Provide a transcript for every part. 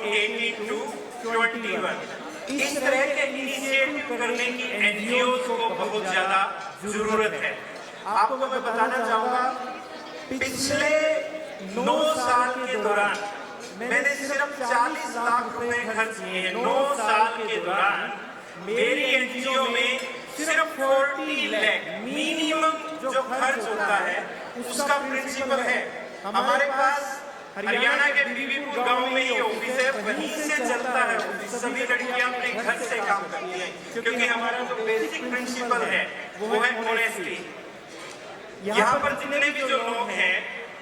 18 to 21। इस तरह के इनिशिएटिव करने की एनजीओ को बहुत ज्यादा जरूरत है। आपको मैं बताना चाहूंगा, पिछले 9 साल के दौरान मैंने सिर्फ 40 लाख रुपए खर्च किए हैं। 9 साल के दौरान मेरी एनजीओ में सिर्फ 40 लाख मिनिमम जो खर्च होता है उसका प्रिंसिपल है। हमारे पास हरियाणा के बीबीपुर गांव में ये ऑफिस है, वहीं से चलता है ऑफिस। सभी लड़कियां अपने घर से काम करती हैं, क्योंकि हमारा जो बेसिक प्रिंसिपल है वो है ऑनेस्टी। यहाँ पर जितने भी जो लोग हैं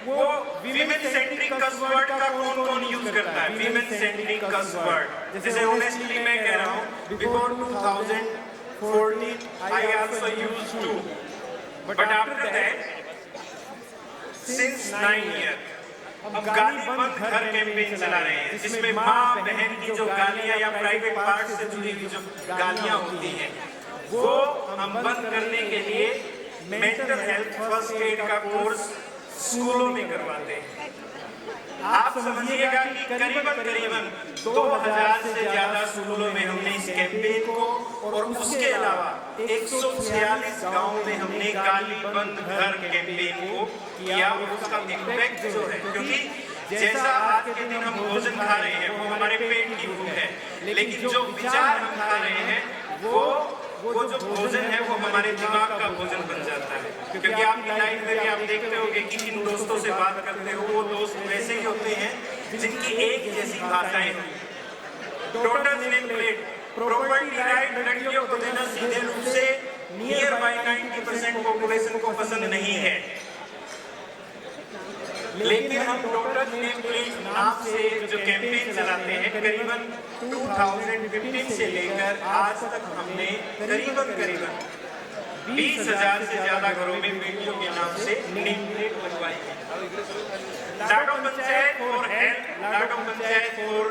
वो वीमेन सेंट्रिक कस्वर्ड का कौन यूज करता है? वीमेन सेंट्रिक कस्वर्ड, जैसे ऑनेस्टली मैं कह रहा हूँ, before 2014 I also used to, but after that since 9 year अब गाली बंद घर कैंपेन चला रहे हैं, जिसमें माँ बहन की जो गालियां या प्राइवेट पार्ट से जुड़ी हुई जो गालियां होती हैं वो हम बंद करने के लिए मेंटल हेल्थ फर्स्ट एड का कोर्स स्कूलों में करवाते हैं। आप समझिएगा कि करीबन 2000 से ज्यादा स्कूलों में हमने इस कैंपेन को, और उसके अलावा 146 गांव में हमने गाली बंद घर कैंपेन को किया। और उसका इम्पैक्ट जो है, क्योंकि जैसा आज के दिन हम भोजन खा रहे हैं वो हमारे पेट की भूख है, लेकिन जो विचार हम खा रहे हैं वो जो भोजन है वो हमारे दिमाग का भोजन बन जाता है। क्योंकि आपकी लाइफ में भी आप देखते होंगे कि जिन दोस्तों से बात करते हो वो दोस्त वैसे ही होते हैं जिनकी एक जैसी भाषाएं हैं। Daughter's name plate, property right लड़कियों को देना सीधे रूप से नियर बाय 90% पॉपुलेशन को पसंद नहीं है, लेकिन हम डॉटर्स नेम प्लेट नाम से जो कैंपेन चलाते हैं, करीबन 2015 से लेकर आज तक हमने करीबन 20,000 से ज्यादा घरों में बेटियों के नाम से नेम प्लेट लगवाई है। Lado panchayat for health, Lado panchayat for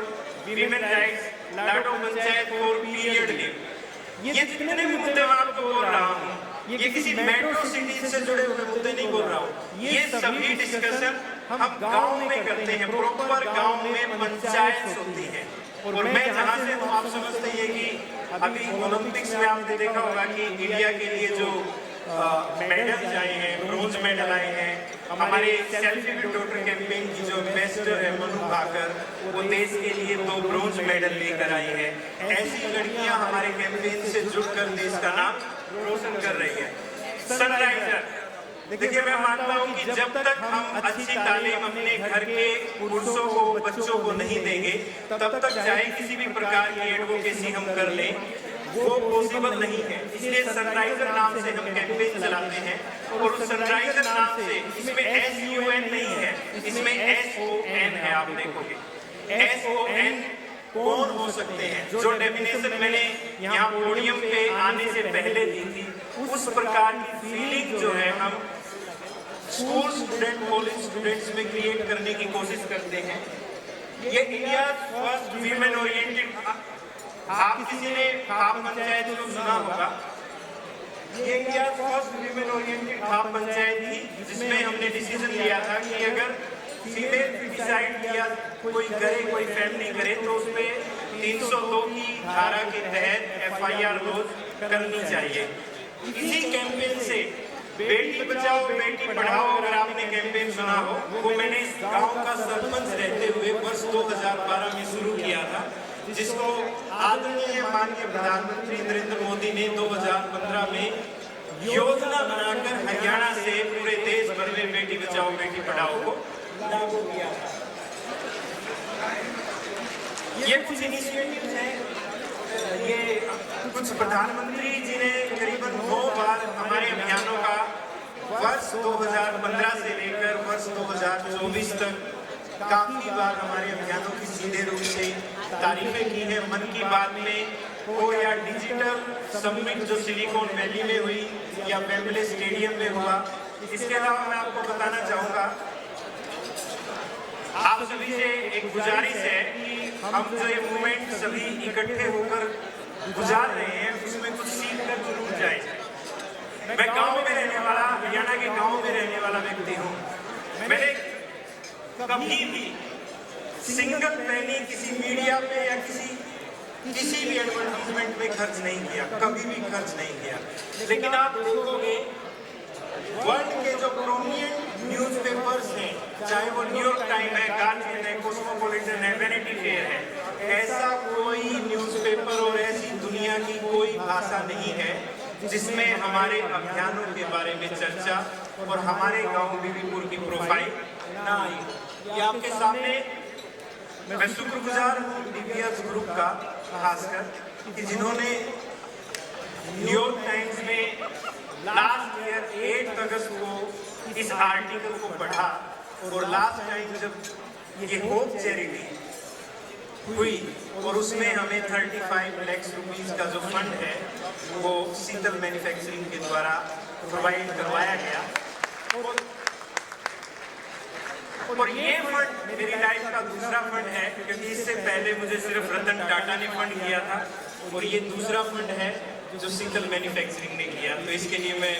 women rights, Lado panchayat for period leave, ये जितने भी मुद्दे मैं आपको बोल रहा हूँ, ये किसी मेट्रो सिटी से जुड़े हुए मुद्दे नहीं बोल रहा हूँ। ये सभी डिस्कशन हम गांव में करते हैं, प्रॉपर गांव में पंचायत होती है। और मैं जहाँ से हूँ, आप समझते हैं कि अभी ओलंपिक्स में आपने देखा होगा कि इंडिया के लिए जो मेडल्स आए हैं, ब्रोंज मेडल आए हैं। हमारे सेल्फी विद डॉटर कैंपेन की जो एम्बेसडर है मनु भाकर, वो देश के लिए 2 ब्रोंज मेडल लेकर आई है। ऐसी लड़कियां हमारे कैंपेन से जुड़कर देश का नाम रोशन कर रही है। सनराइजर, देखिए मैं मानता हूँ कि जब तक हम अच्छी तालीम अपने घर के पुरुषों को, बच्चों को नहीं देंगे, तब तक चाहे किसी भी प्रकार की एडवोकेसी हम कर लें वो पॉसिबल नहीं है। इसलिए सनराइजर नाम से हम कैंपेन चलाते हैं। और उस सनराइजर नाम से, इसमें SUN नहीं है, इसमें SON है। आप देखोगे SON कौन हो सकते हैं, जो डेफिनेशन मैंने यहाँ पोडियम पे आने से पहले दी थी, उस प्रकार की फीलिंग जो है हम स्कूल स्टूडेंट, कॉलेज स्टूडेंट्स में क्रिएट करने की कोशिश करते हैं। ये इंडिया फर्स्ट वीमेन ओरिएंटेड, आप किसी ने खाप पंचायत जो सुना होगा, ये इंडिया फर्स्ट वीमेन ओरिएंटेड खाप पंचायत थी, जिसमें हमने डिसीजन लिया था कि अगर फीमेल डिसाइड किया कोई करे, कोई फैमिली करे, तो उसमें 302 की धारा के तहत FIR लॉन्च करनी चाहिए। इसी कैंपेन से बेटी बचाओ बेटी पढ़ाओ, अगर आपने कैंपेन सुना हो, वो मैंने इस गांव का सरपंच रहते हुए वर्ष 2012 में शुरू किया था, जिसको आदरणीय माननीय प्रधानमंत्री नरेंद्र मोदी ने 2015 में योजना बनाकर हरियाणा से पूरे देश भर में बेटी बचाओ बेटी पढ़ाओ को लागू किया था। ये कुछ इनिशिएटिव्स हैं। ये कुछ प्रधानमंत्री जी ने करीबन 2 बार हमारे अभियानों का वर्ष 2015 से लेकर वर्ष 2024 तक काफी बार हमारे अभियानों की सीधे रूप से तारीफें की है। मन की बात में हो या डिजिटल समिट जो सिलिकॉन वैली में हुई या वेम्बले स्टेडियम में हुआ। इसके अलावा मैं आपको बताना चाहूँगा, आप सभी से एक गुजारिश है कि हम जो ये मूवमेंट सभी इकट्ठे होकर गुजार रहे हैं, उसमें कुछ सीख कर जरूर जाए। मैं गांव में रहने वाला, हरियाणा के गांव में रहने वाला व्यक्ति हूँ। मैंने कभी भी सिंगल पैनी किसी मीडिया किसी भी एडवर्टाइजमेंट में खर्च नहीं किया, कभी भी खर्च नहीं किया। लेकिन आप देखोगे वर्ल्ड के जो प्रोमिनेंट न्यूज़पेपर्स हैं, चाहे वो न्यूयॉर्क टाइम है, गार्जियन है, कॉस्मोपॉलिटन है, वैनिटी फेयर है, ऐसा कोई न्यूज़पेपर और ऐसी दुनिया की कोई भाषा नहीं है जिसमें हमारे अभियानों के बारे में चर्चा और हमारे गांव बीबीपुर की प्रोफाइल ना आई। ये आपके सामने मैं शुक्रगुजार हूँ डीपीएस ग्रुप का, खासकर कि जिन्होंने न्यूयॉर्क टाइम्स में लास्ट ईयर 8 अगस्त को इस आर्टिकल को पढ़ा और लास्ट टाइम जब ये होप चैरिटी हुई और उसमें हमें 35 लाख रुपीस का जो फंड है वो शीतल मैन्युफैक्चरिंग के द्वारा प्रोवाइड करवाया गया। और ये फंड मेरी लाइफ का दूसरा फंड है, क्योंकि इससे पहले मुझे सिर्फ रतन टाटा ने फंड किया था और ये दूसरा फंड है जो शीतल मैन्युफैक्चरिंग ने किया। तो इसके लिए मैं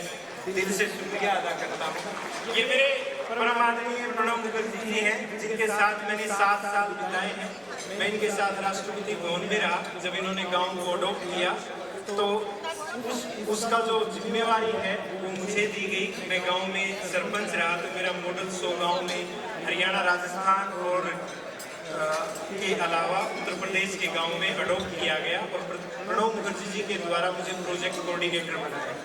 दिल से शुक्रिया अदा करता हूँ। ये मेरे परम आदरणीय प्रणब मुखर्जी जी हैं, जिनके साथ मैंने 7 साल बिताए हैं। मैं इनके साथ राष्ट्रपति भवन में रहा जब इन्होंने गांव को अडॉप्ट किया, तो उसका जो जिम्मेवारी है वो मुझे दी गई। मैं गांव में सरपंच रहा तो मेरा मॉडल 100 गांव में हरियाणा, राजस्थान और के अलावा उत्तर प्रदेश के गांव में अडॉप्ट किया गया और प्रणब मुखर्जी जी के द्वारा मुझे प्रोजेक्ट कोऑर्डिनेटर बनाया।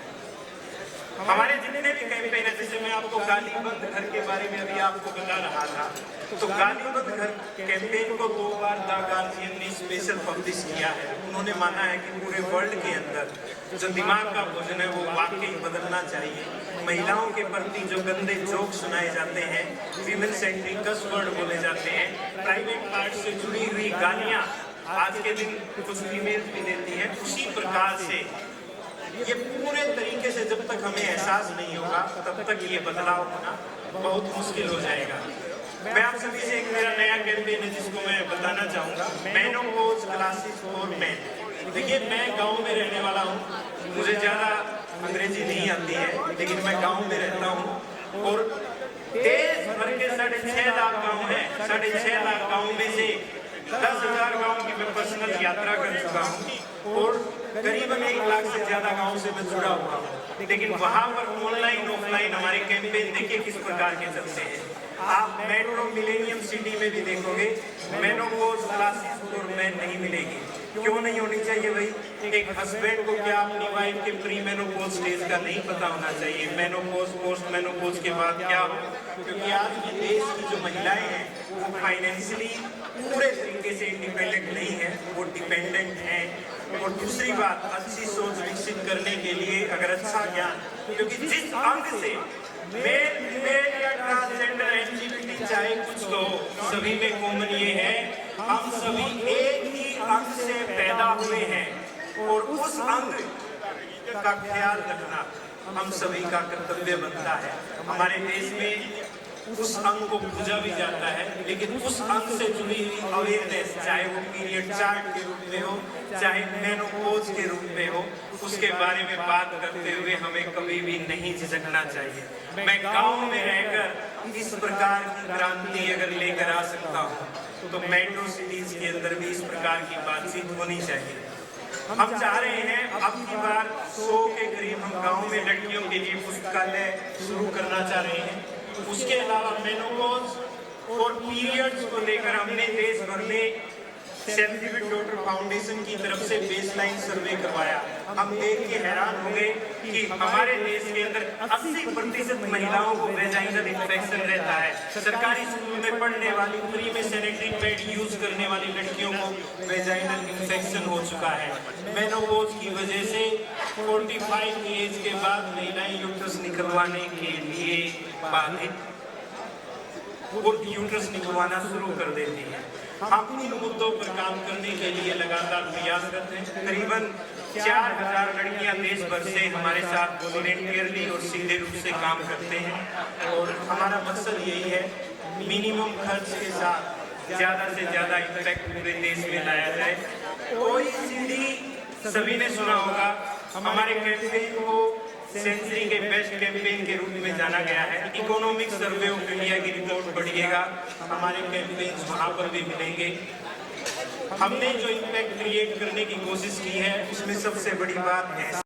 हमारे जितने भी कैंपेन है, जैसे मैं आपको गालीबंद घर के बारे में अभी आपको बता रहा था, तो गालीबंद घर कैंपेन को 2 बार द गार्जियन ने स्पेशल पब्लिश किया है। उन्होंने माना है कि पूरे वर्ल्ड के अंदर जो दिमाग का भोजन है वो वाकई बदलना चाहिए। महिलाओं के प्रति जो गंदे जोक सुनाए जाते हैं, वीमेन सेंट्रिक कस वर्ड बोले जाते हैं, प्राइवेट पार्ट से जुड़ी हुई गालियां आज के दिन कुछ फीमेल भी देती हैं, उसी प्रकार से ये पूरे तरीके से जब तक हमें एहसास नहीं होगा तब तक ये बदलाव होना बहुत मुश्किल हो जाएगा। मैं आप सभी से एक मेरा नया कैंपेन है जिसको मैं बताना चाहूँगा, मेनोपॉज क्लासेस फॉर मेन। देखिए, मैं गांव में रहने वाला हूँ, मुझे ज़्यादा अंग्रेजी नहीं आती है, लेकिन मैं गांव में रहता हूँ और देश भर के 6.5 लाख गाँव हैं। 6.5 लाख गाँव में से 10,000 गाँव की मैं पर्सनल यात्रा कर चुका हूँ और करीबन 1 लाख से ज्यादा गाँव से मैं जुड़ा हुआ हूँ। लेकिन वहाँ पर ऑनलाइन ऑफलाइन हमारे कैंपेन देखिए किस प्रकार के चलते हैं। आप मेट्रो मिलेनियम सिटी में भी देखोगे मेनोपॉज क्लासेस फॉर मेन नहीं मिलेगी। क्यों नहीं होनी चाहिए भाई? एक हस्बैंड को क्या अपनी वाइफ के प्री मेनोपॉज स्टेज का नहीं पता होना चाहिए? मेनोपॉज, पोस्ट मेनोपॉज के बाद क्या हो? क्योंकि आज के देश की जो महिलाएं हैं वो फाइनेंशियली पूरे तरीके से इंडिपेंडेंट नहीं है, वो डिपेंडेंट हैं। और दूसरी बात, अच्छी सोच विकसित करने के लिए अगर अच्छा ज्ञान, क्योंकि जिस अंग से मेल फीमेल या ट्रांसजेंडर एलजीबीटी चाहे कुछ तो सभी में कॉमन ये है, हम सभी एक ही अंग से पैदा हुए हैं और उस अंग का ख्याल रखना हम सभी का कर्तव्य बनता है। हमारे देश में उस अंग को पूजा भी जाता है, लेकिन उस अंग से जुड़ी हुई अवेयरनेस, चाहे वो पीरियड चार्ट के रूप में हो, चाहे मेनोपॉज के रूप में हो, उसके बारे में बात करते हुए हमें कभी भी नहीं झिझकना चाहिए। मैं गांव में रहकर इस प्रकार की क्रांति अगर लेकर आ सकता हूं तो मेट्रो सिटीज के अंदर भी इस प्रकार की बातचीत होनी चाहिए। हम चाह रहे हैं अब की बार 100 के करीब हम गाँव में लड़कियों के लिए पुस्तकालय शुरू करना चाह रहे हैं। उसके अलावा मेनोपॉज और पीरियड्स को लेकर हमने देश भर में सेंसिटिव डॉटर फाउंडेशन की तरफ से बेसलाइन सर्वे करवाया। हम देख के हैरान हो गए कि हमारे देश के अंदर 80% महिलाओं को वेजाइनल इन्फेक्शन रहता है। सरकारी स्कूल में पढ़ने वाली, फ्री में सैनिटरी पैड यूज करने वाली लड़कियों को वेजाइनल इन्फेक्शन हो चुका है। मेनोपॉज की वजह से 45 की एज के बाद महिलाएं यूट्रस निकलवाने के लिए बाधित और यूट्रस निकलवाना शुरू कर देती है। हम इन मुद्दों पर काम करने के लिए लगातार प्रयासरत हैं। करीबन 4000 लड़कियां देश भर से हमारे साथ वॉलंटियरली और सीधे रूप से काम करते हैं और हमारा मकसद यही है, मिनिमम खर्च के साथ ज़्यादा से ज़्यादा इम्पैक्ट पूरे देश में लाया जाए। OECD सभी ने सुना होगा, हमारे कैंपेन को सेंचुरी के बेस्ट कैंपेन के रूप में जाना गया है। इकोनॉमिक सर्वे ऑफ इंडिया की रिपोर्ट पढ़िएगा, हमारे कैंपेन वहाँ पर भी मिलेंगे। हमने जो इम्पैक्ट क्रिएट करने की कोशिश की है उसमें सबसे बड़ी बात है